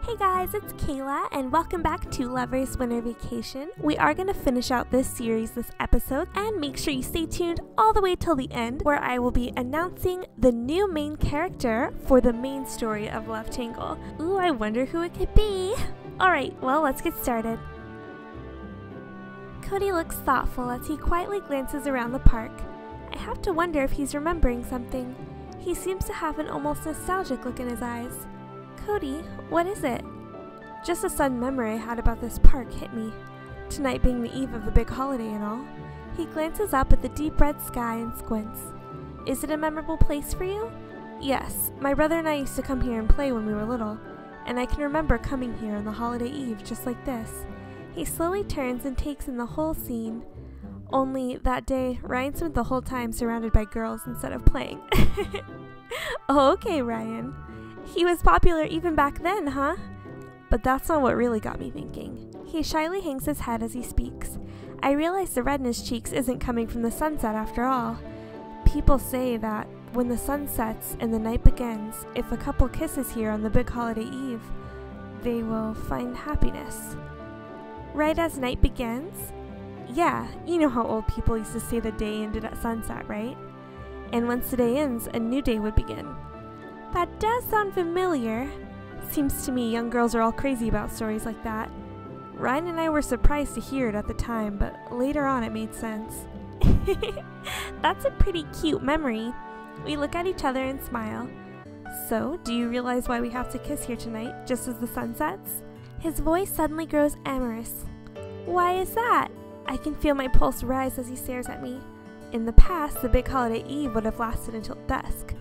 Hey guys, it's Kayla, and welcome back to Lover's Winter Vacation. We are going to finish out this series this episode, and make sure you stay tuned all the way till the end, where I will be announcing the new main character for the main story of Love Tangle. Ooh, I wonder who it could be. Alright, well, let's get started. Cody looks thoughtful as he quietly glances around the park. I have to wonder if he's remembering something. He seems to have an almost nostalgic look in his eyes. Cody, what is it? Just a sudden memory I had about this park hit me. Tonight being the eve of the big holiday and all. He glances up at the deep red sky and squints. Is it a memorable place for you? Yes, my brother and I used to come here and play when we were little, and I can remember coming here on the holiday eve just like this. He slowly turns and takes in the whole scene. Only that day, Ryan spent the whole time surrounded by girls instead of playing. Oh, okay, Ryan. He was popular even back then, huh? But that's not what really got me thinking. He shyly hangs his head as he speaks. I realize the red in his cheeks isn't coming from the sunset after all. People say that when the sun sets and the night begins, if a couple kisses here on the big holiday eve, they will find happiness. Right as night begins? Yeah, you know how old people used to say the day ended at sunset, right? And once the day ends, a new day would begin. That does sound familiar. Seems to me young girls are all crazy about stories like that. Ryan and I were surprised to hear it at the time, but later on it made sense. That's a pretty cute memory. We look at each other and smile. So, do you realize why we have to kiss here tonight, just as the sun sets? His voice suddenly grows amorous. Why is that? I can feel my pulse rise as he stares at me. In the past, the big holiday eve would have lasted until dusk.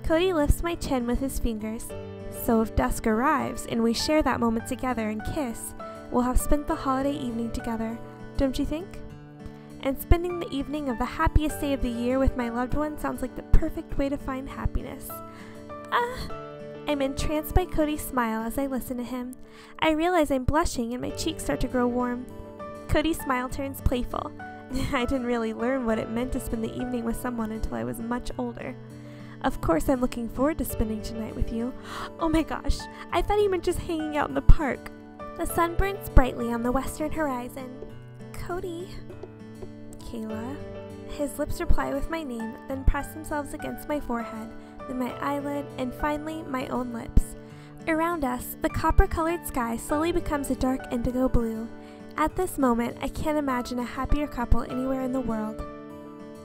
Cody lifts my chin with his fingers. So if dusk arrives and we share that moment together and kiss, we'll have spent the holiday evening together, don't you think? And spending the evening of the happiest day of the year with my loved one sounds like the perfect way to find happiness. I'm entranced by Cody's smile as I listen to him. I realize I'm blushing and my cheeks start to grow warm. Cody's smile turns playful. I didn't really learn what it meant to spend the evening with someone until I was much older. Of course, I'm looking forward to spending tonight with you. Oh my gosh, I thought you meant just hanging out in the park. The sun burns brightly on the western horizon. Cody. Kayla. His lips reply with my name, then press themselves against my forehead, then my eyelid, and finally my own lips. Around us, the copper-colored sky slowly becomes a dark indigo blue. At this moment, I can't imagine a happier couple anywhere in the world.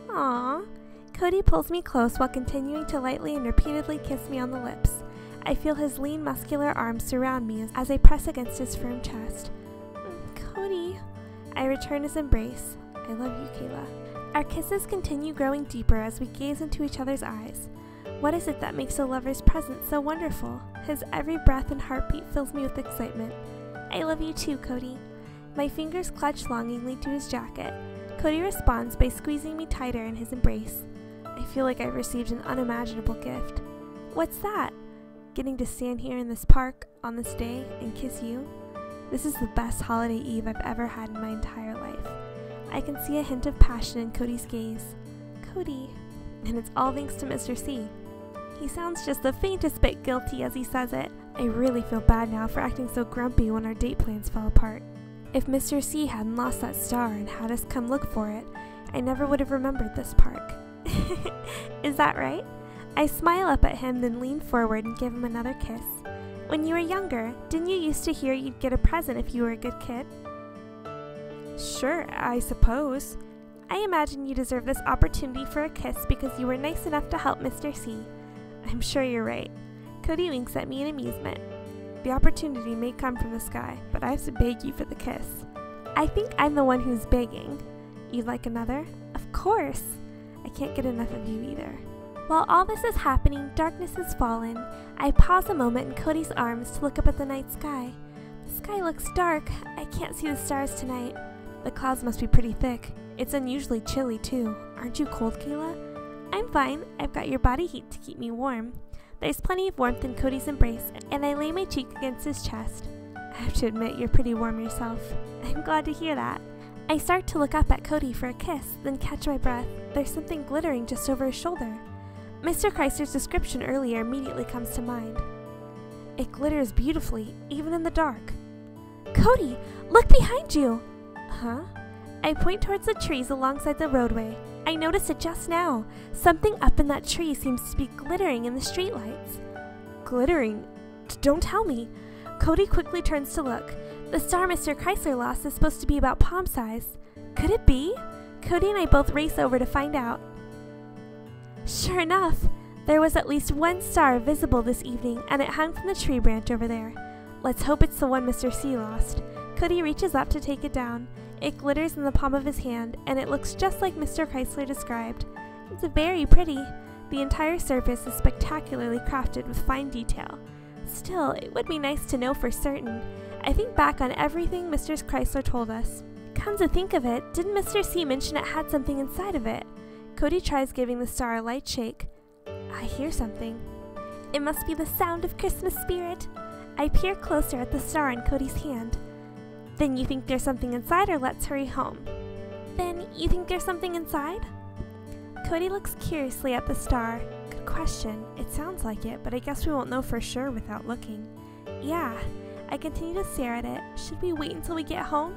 Aww. Cody pulls me close while continuing to lightly and repeatedly kiss me on the lips. I feel his lean, muscular arms surround me as I press against his firm chest. Cody. I return his embrace. I love you, Kayla. Our kisses continue growing deeper as we gaze into each other's eyes. What is it that makes a lover's presence so wonderful? His every breath and heartbeat fills me with excitement. I love you too, Cody. My fingers clutch longingly to his jacket. Cody responds by squeezing me tighter in his embrace. I feel like I've received an unimaginable gift. What's that? Getting to stand here in this park on this day and kiss you? This is the best holiday eve I've ever had in my entire life. I can see a hint of passion in Cody's gaze. Cody. And it's all thanks to Mr. C. He sounds just the faintest bit guilty as he says it. I really feel bad now for acting so grumpy when our date plans fell apart. If Mr. C hadn't lost that star and had us come look for it, I never would have remembered this park. Is that right? I smile up at him, then lean forward and give him another kiss. When you were younger, didn't you used to hear you'd get a present if you were a good kid? Sure, I suppose. I imagine you deserve this opportunity for a kiss because you were nice enough to help Mr. C. I'm sure you're right. Cody winks at me in amusement. The opportunity may come from the sky, but I have to beg you for the kiss. I think I'm the one who's begging. You'd like another? Of course! I can't get enough of you either. While all this is happening, darkness has fallen. I pause a moment in Cody's arms to look up at the night sky. The sky looks dark. I can't see the stars tonight. The clouds must be pretty thick. It's unusually chilly too. Aren't you cold, Kayla? I'm fine. I've got your body heat to keep me warm. There's plenty of warmth in Cody's embrace, and I lay my cheek against his chest. I have to admit you're pretty warm yourself. I'm glad to hear that. I start to look up at Cody for a kiss, then catch my breath. There's something glittering just over his shoulder. Mr. Kreiser's description earlier immediately comes to mind. It glitters beautifully, even in the dark. Cody, look behind you! Huh? I point towards the trees alongside the roadway. I noticed it just now. Something up in that tree seems to be glittering in the streetlights. Glittering? Don't tell me. Cody quickly turns to look. The star Mr. Chrysler lost is supposed to be about palm size. Could it be? Cody and I both race over to find out. Sure enough, there was at least one star visible this evening, and it hung from the tree branch over there. Let's hope it's the one Mr. C lost. Cody reaches up to take it down. It glitters in the palm of his hand, and it looks just like Mr. Chrysler described. It's very pretty. The entire surface is spectacularly crafted with fine detail. Still, it would be nice to know for certain. I think back on everything Mr. Chrysler told us. Come to think of it, didn't Mr. C mention it had something inside of it? Cody tries giving the star a light shake. I hear something. It must be the sound of Christmas spirit. I peer closer at the star in Cody's hand. Then you think there's something inside, or let's hurry home? Then you think there's something inside? Cody looks curiously at the star. Good question. It sounds like it, but I guess we won't know for sure without looking. Yeah. I continue to stare at it. Should we wait until we get home?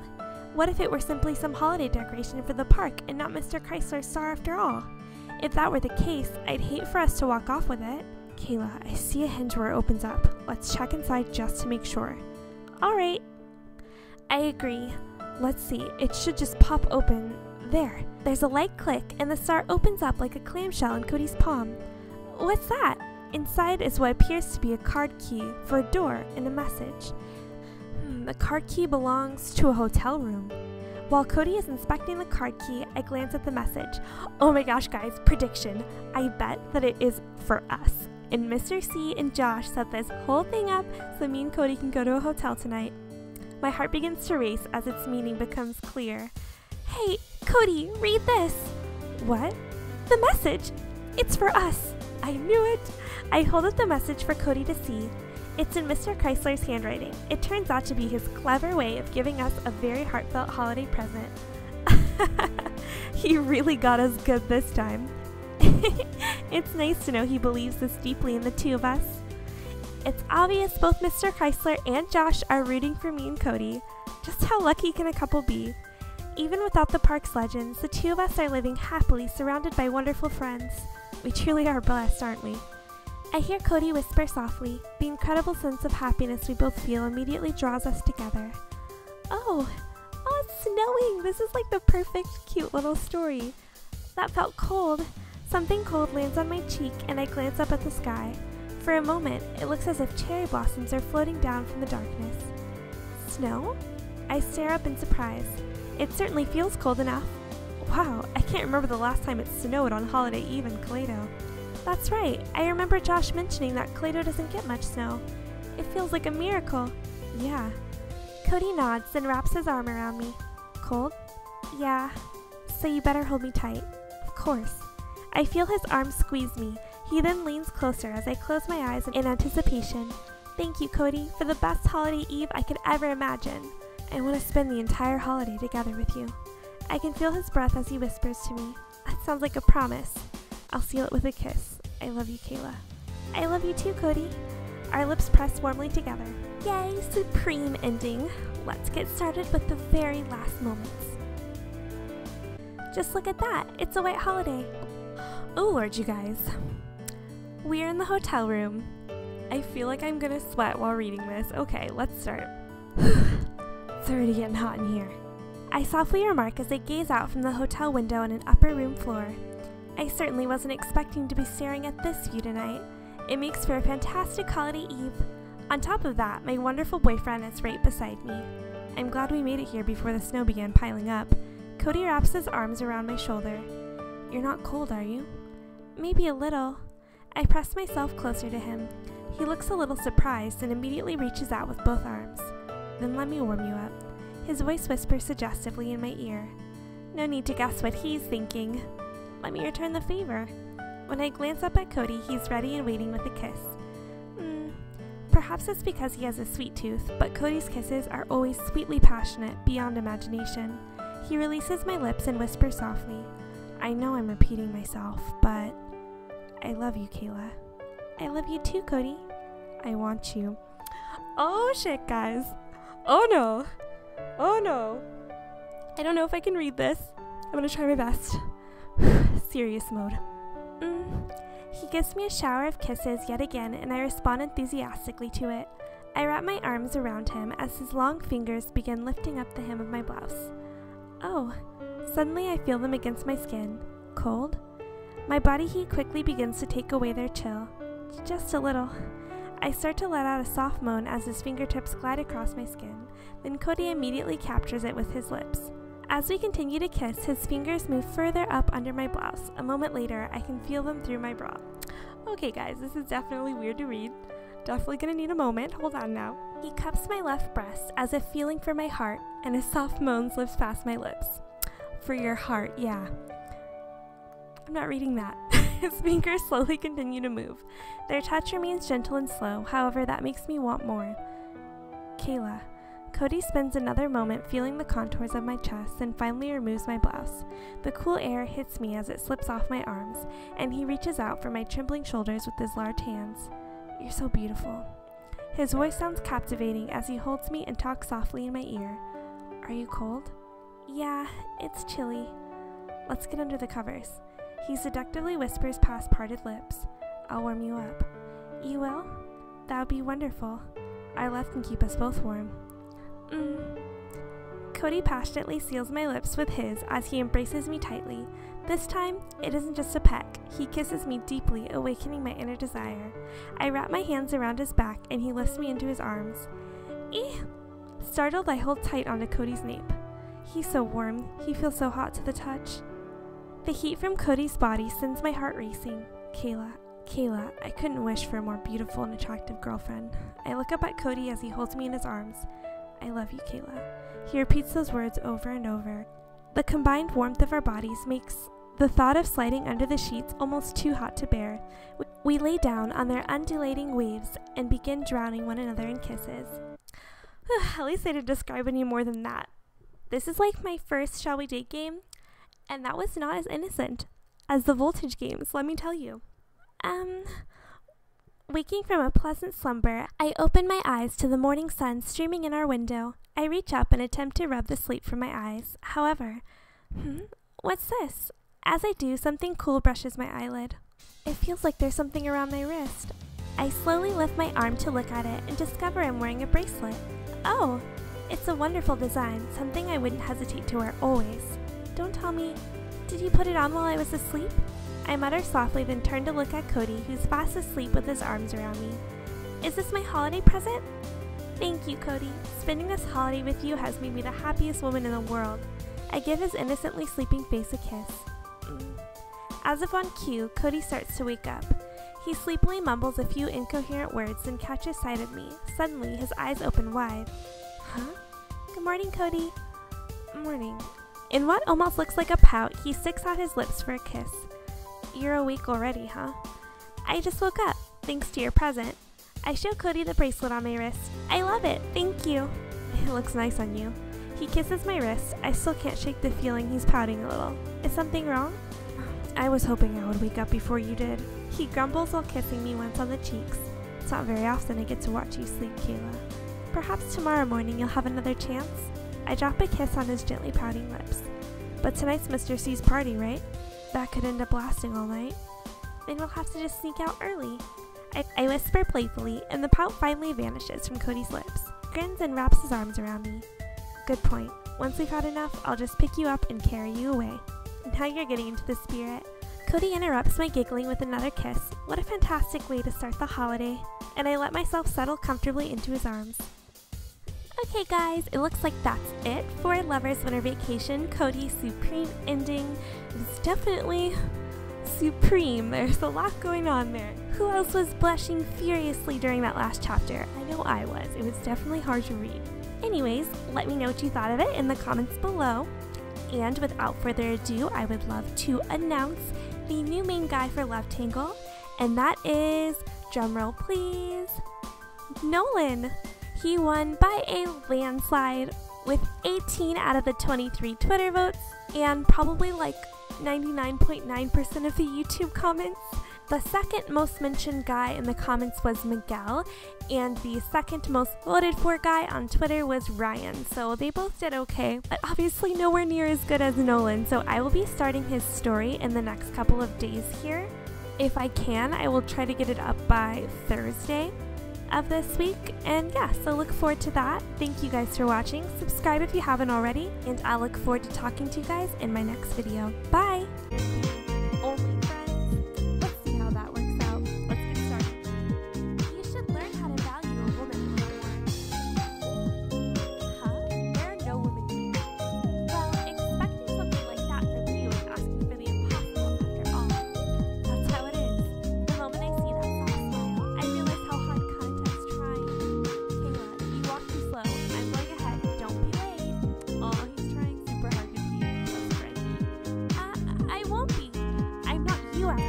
What if it were simply some holiday decoration for the park and not Mr. Chrysler's star after all? If that were the case, I'd hate for us to walk off with it. Kayla, I see a hinge where it opens up. Let's check inside just to make sure. Alright. I agree. Let's see, it should just pop open. There. There's a light click and the star opens up like a clamshell in Cody's palm. What's that? Inside is what appears to be a card key for a door and a message. The card key belongs to a hotel room. While Cody is inspecting the card key, I glance at the message. Oh my gosh, guys, prediction. I bet that it is for us. And Mr. C and Josh set this whole thing up so me and Cody can go to a hotel tonight. My heart begins to race as its meaning becomes clear. Hey, Cody, read this. What? The message. It's for us. I knew it. I hold up the message for Cody to see. It's in Mr. Chrysler's handwriting. It turns out to be his clever way of giving us a very heartfelt holiday present. He really got us good this time. It's nice to know he believes this deeply in the two of us. It's obvious both Mr. Chrysler and Josh are rooting for me and Cody. Just how lucky can a couple be? Even without the park's legends, the two of us are living happily surrounded by wonderful friends. We truly are blessed, aren't we? I hear Cody whisper softly. The incredible sense of happiness we both feel immediately draws us together. Oh, it's snowing! This is like the perfect, cute little story. That felt cold. Something cold lands on my cheek and I glance up at the sky. For a moment, it looks as if cherry blossoms are floating down from the darkness. Snow? I stare up in surprise. It certainly feels cold enough. Wow, I can't remember the last time it snowed on Holiday Eve in Kaleido. That's right, I remember Josh mentioning that Kaleido doesn't get much snow. It feels like a miracle. Yeah. Cody nods, then wraps his arm around me. Cold? Yeah. So you better hold me tight. Of course. I feel his arm squeeze me. He then leans closer as I close my eyes in anticipation. Thank you, Cody, for the best holiday eve I could ever imagine. I want to spend the entire holiday together with you. I can feel his breath as he whispers to me. That sounds like a promise. I'll seal it with a kiss. I love you, Kayla. I love you too, Cody. Our lips press warmly together. Yay, supreme ending. Let's get started with the very last moments. Just look at that. It's a white holiday. Oh, Lord, you guys. We're in the hotel room. I feel like I'm gonna sweat while reading this. Okay, let's start. It's already getting hot in here. I softly remark as I gaze out from the hotel window on an upper room floor. I certainly wasn't expecting to be staring at this view tonight. It makes for a fantastic holiday eve. On top of that, my wonderful boyfriend is right beside me. I'm glad we made it here before the snow began piling up. Cody wraps his arms around my shoulder. You're not cold, are you? Maybe a little. I press myself closer to him. He looks a little surprised and immediately reaches out with both arms. Then let me warm you up. His voice whispers suggestively in my ear. No need to guess what he's thinking. Let me return the favor. When I glance up at Cody, he's ready and waiting with a kiss. Perhaps it's because he has a sweet tooth, but Cody's kisses are always sweetly passionate, beyond imagination. He releases my lips and whispers softly. I know I'm repeating myself, but I love you, Kayla. I love you too, Cody. I want you. Oh shit, guys. Oh no. Oh no. I don't know if I can read this. I'm gonna try my best. Serious mode. He gives me a shower of kisses yet again, and I respond enthusiastically to it. I wrap my arms around him as his long fingers begin lifting up the hem of my blouse. Oh, suddenly I feel them against my skin. Cold? My body heat quickly begins to take away their chill. Just a little. I start to let out a soft moan as his fingertips glide across my skin. Then Cody immediately captures it with his lips. As we continue to kiss, his fingers move further up under my blouse. A moment later, I can feel them through my bra. Okay guys, this is definitely weird to read. Definitely gonna need a moment. Hold on now. He cups my left breast as if feeling for my heart, and his soft moan slips past my lips. For your heart, yeah. I'm not reading that. His fingers slowly continue to move. Their touch remains gentle and slow, however that makes me want more. Kayla. Cody spends another moment feeling the contours of my chest and finally removes my blouse. The cool air hits me as it slips off my arms, and he reaches out for my trembling shoulders with his large hands. You're so beautiful. His voice sounds captivating as he holds me and talks softly in my ear. Are you cold? Yeah, it's chilly. Let's get under the covers. He seductively whispers past parted lips. I'll warm you up. You will? That would be wonderful. Our love can keep us both warm. Cody passionately seals my lips with his as he embraces me tightly. This time, it isn't just a peck. He kisses me deeply, awakening my inner desire. I wrap my hands around his back and he lifts me into his arms. Startled, I hold tight onto Cody's nape. He's so warm. He feels so hot to the touch. The heat from Cody's body sends my heart racing. Kayla, I couldn't wish for a more beautiful and attractive girlfriend. I look up at Cody as he holds me in his arms. I love you, Kayla. He repeats those words over and over. The combined warmth of our bodies makes the thought of sliding under the sheets almost too hot to bear. We lay down on their undulating waves and begin drowning one another in kisses. At least I didn't describe any more than that. This is like my first Shall We Date game, and that was not as innocent as the Voltage games, let me tell you. Waking from a pleasant slumber, I open my eyes to the morning sun streaming in our window. I reach up and attempt to rub the sleep from my eyes. However, what's this? As I do, something cool brushes my eyelid. It feels like there's something around my wrist. I slowly lift my arm to look at it and discover I'm wearing a bracelet. Oh, it's a wonderful design, something I wouldn't hesitate to wear always. Don't tell me, did you put it on while I was asleep? I mutter softly, then turn to look at Cody, who's fast asleep with his arms around me. Is this my holiday present? Thank you, Cody. Spending this holiday with you has made me the happiest woman in the world. I give his innocently sleeping face a kiss. As if on cue, Cody starts to wake up. He sleepily mumbles a few incoherent words, then catches sight of me. Suddenly, his eyes open wide. Huh? Good morning, Cody. Morning. In what almost looks like a pout, he sticks out his lips for a kiss. You're awake already, huh? I just woke up, thanks to your present. I show Cody the bracelet on my wrist. I love it, thank you. It looks nice on you. He kisses my wrist. I still can't shake the feeling he's pouting a little. Is something wrong? I was hoping I would wake up before you did. He grumbles while kissing me once on the cheeks. It's not very often I get to watch you sleep, Kayla. Perhaps tomorrow morning you'll have another chance? I drop a kiss on his gently pouting lips. But tonight's Mr. C's party, right? That could end up lasting all night. Then we'll have to just sneak out early. I whisper playfully, and the pout finally vanishes from Cody's lips. Grins and wraps his arms around me. Good point. Once we've had enough, I'll just pick you up and carry you away. Now you're getting into the spirit. Cody interrupts my giggling with another kiss. What a fantastic way to start the holiday. And I let myself settle comfortably into his arms. Okay guys, it looks like that's it for Lovers Winter Vacation, Cody's supreme ending. It's definitely supreme. There's a lot going on there. Who else was blushing furiously during that last chapter? I know I was. It was definitely hard to read. Anyways, let me know what you thought of it in the comments below. And without further ado, I would love to announce the new main guy for Love Tangle, and that is, drumroll please, Nolan. He won by a landslide with 18 out of the 23 Twitter votes and probably like 99.9% of the YouTube comments. The second most mentioned guy in the comments was Miguel, and the second most voted for guy on Twitter was Ryan, so they both did okay, but obviously nowhere near as good as Nolan, so I will be starting his story in the next couple of days here. If I can, I will try to get it up by Thursday of this week, and yeah, so look forward to that. Thank you guys for watching, subscribe if you haven't already, and I'll look forward to talking to you guys in my next video. Bye!